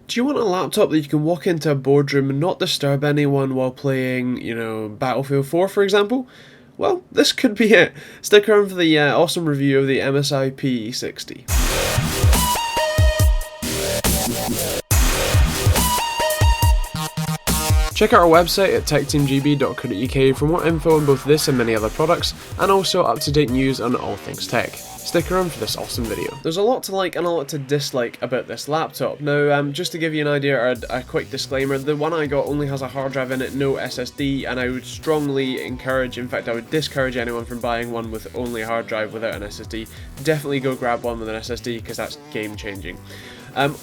Do you want a laptop that you can walk into a boardroom and not disturb anyone while playing, Battlefield 4, for example? Well, this could be it. Stick around for the awesome review of the MSI PE60. Check out our website at TechteamGB.co.uk for more info on both this and many other products, and also up-to-date news on all things tech. Stick around for this awesome video. There's a lot to like and a lot to dislike about this laptop. Now, just to give you an idea, or a quick disclaimer, the one I got only has a hard drive in it, no SSD, and I would strongly encourage, in fact I would discourage anyone from buying one with only a hard drive without an SSD. Definitely go grab one with an SSD, because that's game changing.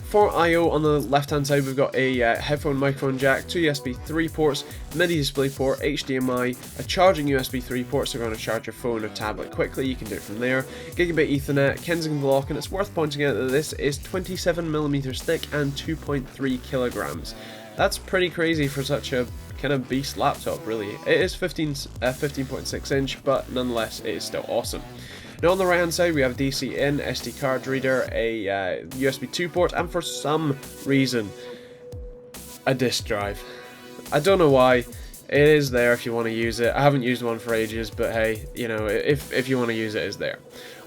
For I/O, on the left hand side we've got a headphone microphone jack, two USB 3 ports, MIDI display port, HDMI, a charging USB 3 port, so if you want to charge your phone or tablet quickly you can do it from there, Gigabit Ethernet, Kensington lock, and it's worth pointing out that this is 27mm thick and 2.3 kilograms. That's pretty crazy for such a kind of beast laptop, really. It is 15.6 inch, but nonetheless it is still awesome. Now on the right hand side we have DC in, SD card reader, a USB 2 port, and for some reason a disk drive. I don't know why. It is there if you want to use it. I haven't used one for ages, but hey, if you want to use it, it's there.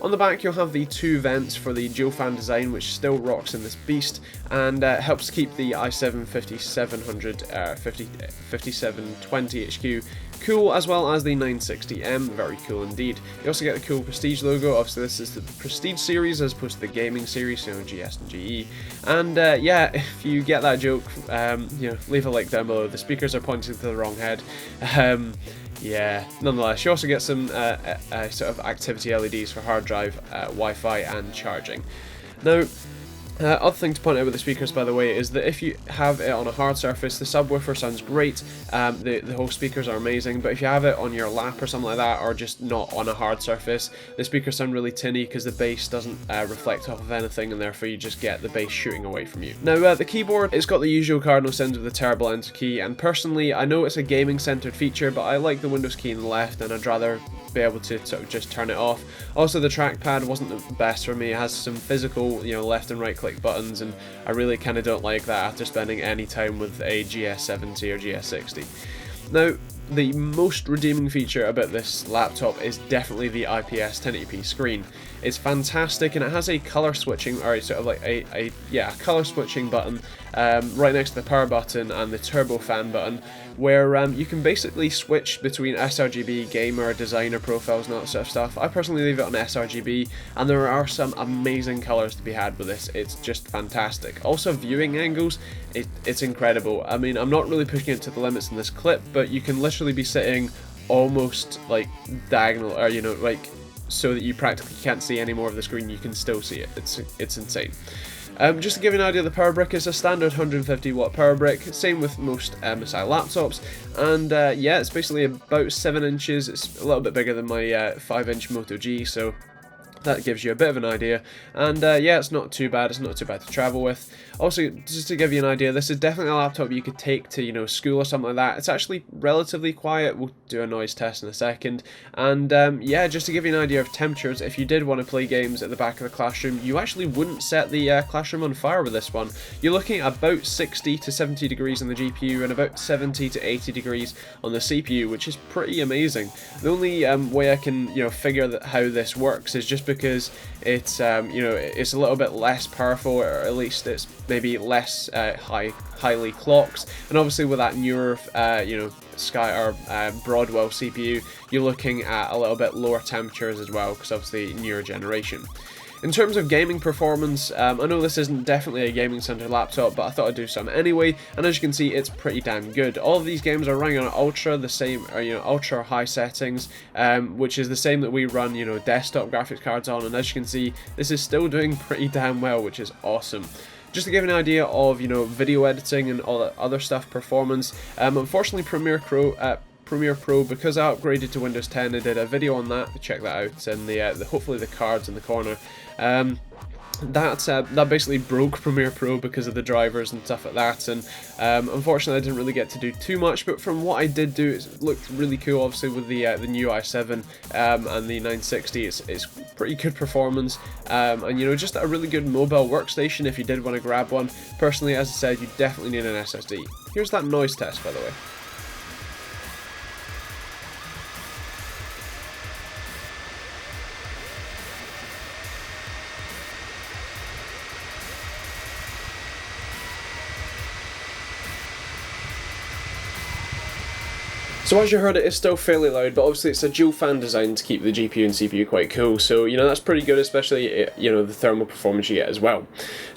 On the back you'll have the two vents for the dual fan design, which still rocks in this beast, and helps keep the i7 5720 HQ cool, as well as the 960M, very cool indeed. You also get the cool Prestige logo. Obviously this is the Prestige series as opposed to the gaming series, so GS and GE. And yeah, if you get that joke, leave a like down below. The speakers are pointing to the wrong head. Yeah, nonetheless, you also get some sort of activity LEDs for hard drive, Wi-Fi and charging. Now, other thing to point out with the speakers, by the way, is that if you have it on a hard surface, the subwoofer sounds great, the whole speakers are amazing, but if you have it on your lap or something like that, or just not on a hard surface, the speakers sound really tinny because the bass doesn't reflect off of anything, and therefore you just get the bass shooting away from you. Now, the keyboard, it's got the usual cardinal sins with the terrible enter key, and personally, I know it's a gaming-centered feature, but I like the Windows key in the left, and I'd rather be able to sort of just turn it off. Also, the trackpad wasn't the best for me. It has some physical, left and right click buttons, and I really kind of don't like that after spending any time with a GS70 or GS60. Now, the most redeeming feature about this laptop is definitely the IPS 1080p screen. It's fantastic, and it has a color switching, or sort of like a color switching button right next to the power button and the turbo fan button, where you can basically switch between sRGB, gamer, designer profiles and all that sort of stuff. I personally leave it on sRGB, and there are some amazing colors to be had with this. It's just fantastic. Also, viewing angles, it's incredible. I mean, I'm not really pushing it to the limits in this clip, but you can literally be sitting almost like diagonal, or like so that you practically can't see any more of the screen. You can still see it. It's insane. Just to give you an idea, the power brick is a standard 150 watt power brick, same with most MSI laptops, and yeah, it's basically about 7 inches. It's a little bit bigger than my 5-inch Moto G, so that gives you a bit of an idea. And yeah, it's not too bad. It's not too bad to travel with. Also, just to give you an idea, this is definitely a laptop you could take to school or something like that. It's actually relatively quiet. We'll do a noise test in a second. And yeah, just to give you an idea of temperatures, if you did want to play games at the back of the classroom, you actually wouldn't set the classroom on fire with this one. You're looking at about 60 to 70 degrees on the GPU and about 70 to 80 degrees on the CPU, which is pretty amazing. The only way I can figure how this works is just because it's it's a little bit less powerful, or at least it's maybe less highly clocked, and obviously with that newer Sky or Broadwell CPU, you're looking at a little bit lower temperatures as well, because obviously newer generation. In terms of gaming performance, I know this isn't definitely a gaming centered laptop, but I thought I'd do some anyway, and as you can see, it's pretty damn good. All of these games are running on ultra, the same, ultra high settings, which is the same that we run, desktop graphics cards on, and as you can see, this is still doing pretty damn well, which is awesome. Just to give you an idea of, video editing and all that other stuff performance, unfortunately Premiere Pro, because I upgraded to Windows 10, I did a video on that. Check that out, and the hopefully the cards in the corner. that basically broke Premiere Pro because of the drivers and stuff like that, and unfortunately I didn't really get to do too much, but from what I did do, it looked really cool, obviously with the new i7 and the 960. It's pretty good performance, and you know, just a really good mobile workstation if you did want to grab one. Personally, as I said, you definitely need an SSD. Here's that noise test, by the way. So as you heard, it is still fairly loud, but obviously it's a dual fan design to keep the GPU and CPU quite cool, so you know, that's pretty good, especially, you know, the thermal performance you get as well.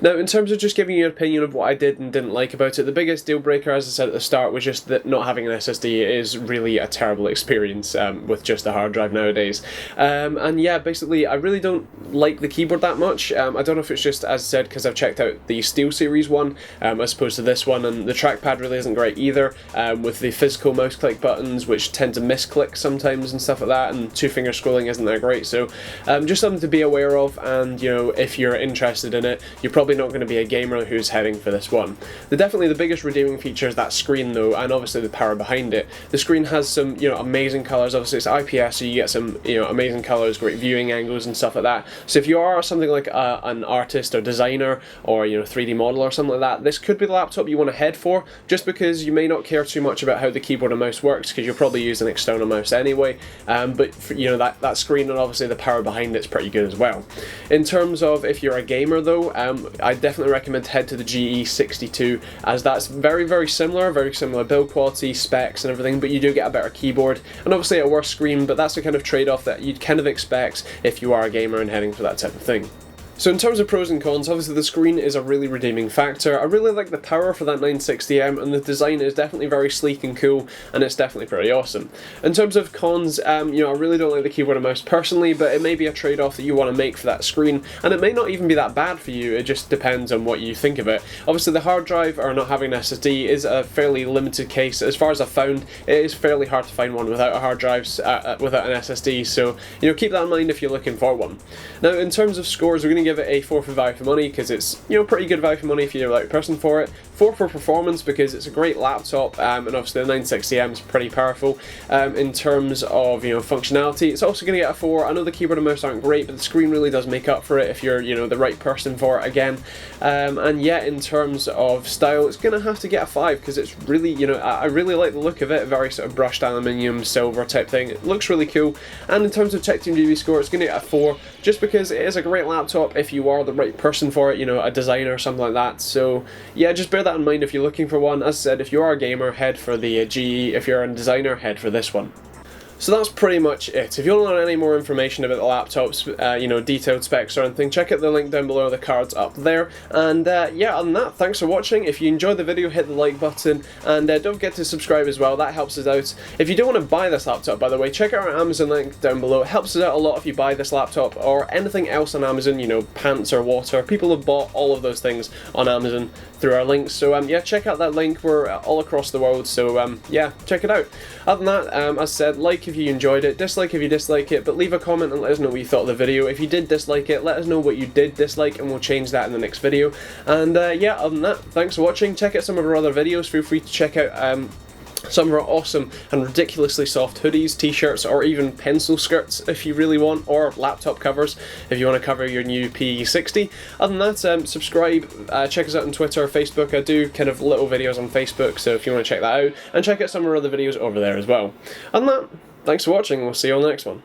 Now, in terms of just giving you an opinion of what I did and didn't like about it, the biggest deal breaker, as I said at the start, was just that not having an SSD is really a terrible experience with just a hard drive nowadays. And yeah, basically, I really don't like the keyboard that much. I don't know if it's just, as I said, because I've checked out the SteelSeries one as opposed to this one, and the trackpad really isn't great either, with the physical mouse click button, which tend to misclick sometimes and stuff like that, and two-finger scrolling isn't that great. So just something to be aware of, and you know, if you're interested in it, you're probably not going to be a gamer who's heading for this one. Definitely the biggest redeeming feature is that screen though, and obviously the power behind it. The screen has some, you know, amazing colours. Obviously it's IPS, so you get some, you know, amazing colours, great viewing angles and stuff like that. So if you are something like an artist or designer, or you know, 3D model or something like that, this could be the laptop you want to head for, just because you may not care too much about how the keyboard and mouse works, because you'll probably use an external mouse anyway, but for, you know, that screen and obviously the power behind it's pretty good as well. In terms of if you're a gamer though, I definitely recommend to head to the GE62, as that's very similar build quality, specs and everything, but you do get a better keyboard and obviously a worse screen, but that's the kind of trade-off that you'd kind of expect if you are a gamer and heading for that type of thing. So in terms of pros and cons, obviously the screen is a really redeeming factor. I really like the power for that 960M, and the design is definitely very sleek and cool, and it's definitely pretty awesome. In terms of cons, you know, I really don't like the keyboard and mouse personally, but it may be a trade-off that you want to make for that screen, and it may not even be that bad for you. It just depends on what you think of it. Obviously the hard drive, or not having an SSD, is a fairly limited case. As far as I've found, it is fairly hard to find one without a hard drive, without an SSD, so you know, keep that in mind if you're looking for one. Now in terms of scores, we're going to give it a 4 for value for money, because it's, you know, pretty good value for money if you're the right person for it. 4 for performance, because it's a great laptop, and obviously the 960M is pretty powerful. In terms of, you know, functionality, it's also going to get a 4. I know the keyboard and mouse aren't great, but the screen really does make up for it if you're, you know, the right person for it again. And yet in terms of style, it's going to have to get a 5, because it's really, you know, I really like the look of it, very sort of brushed aluminium, silver type thing. It looks really cool. And in terms of TechteamGB score, it's going to get a 4, just because it is a great laptop if you are the right person for it, you know, a designer or something like that. So yeah, just bear that in mind if you're looking for one. As I said, if you are a gamer, head for the GE. If you're a designer, head for this one. So that's pretty much it. If you want to learn any more information about the laptops, you know, detailed specs or anything, check out the link down below, the cards up there. And yeah, other than that, thanks for watching. If you enjoyed the video, hit the like button, and don't forget to subscribe as well. That helps us out. If you do want to buy this laptop, by the way, check out our Amazon link down below. It helps us out a lot if you buy this laptop or anything else on Amazon, you know, pants or water. People have bought all of those things on Amazon through our links. So yeah, check out that link. We're all across the world, so yeah, check it out. Other than that, as I said, like if you enjoyed it, dislike if you dislike it, but leave a comment and let us know what you thought of the video. If you did dislike it, let us know what you did dislike, and we'll change that in the next video. And yeah, other than that, thanks for watching. Check out some of our other videos. Feel free to check out some of our awesome and ridiculously soft hoodies, t-shirts, or even pencil skirts if you really want, or laptop covers if you want to cover your new PE60. Other than that, subscribe, check us out on Twitter or Facebook. I do kind of little videos on Facebook, so if you want to check that out, and check out some of our other videos over there as well. Other than that, thanks for watching, we'll see you on the next one.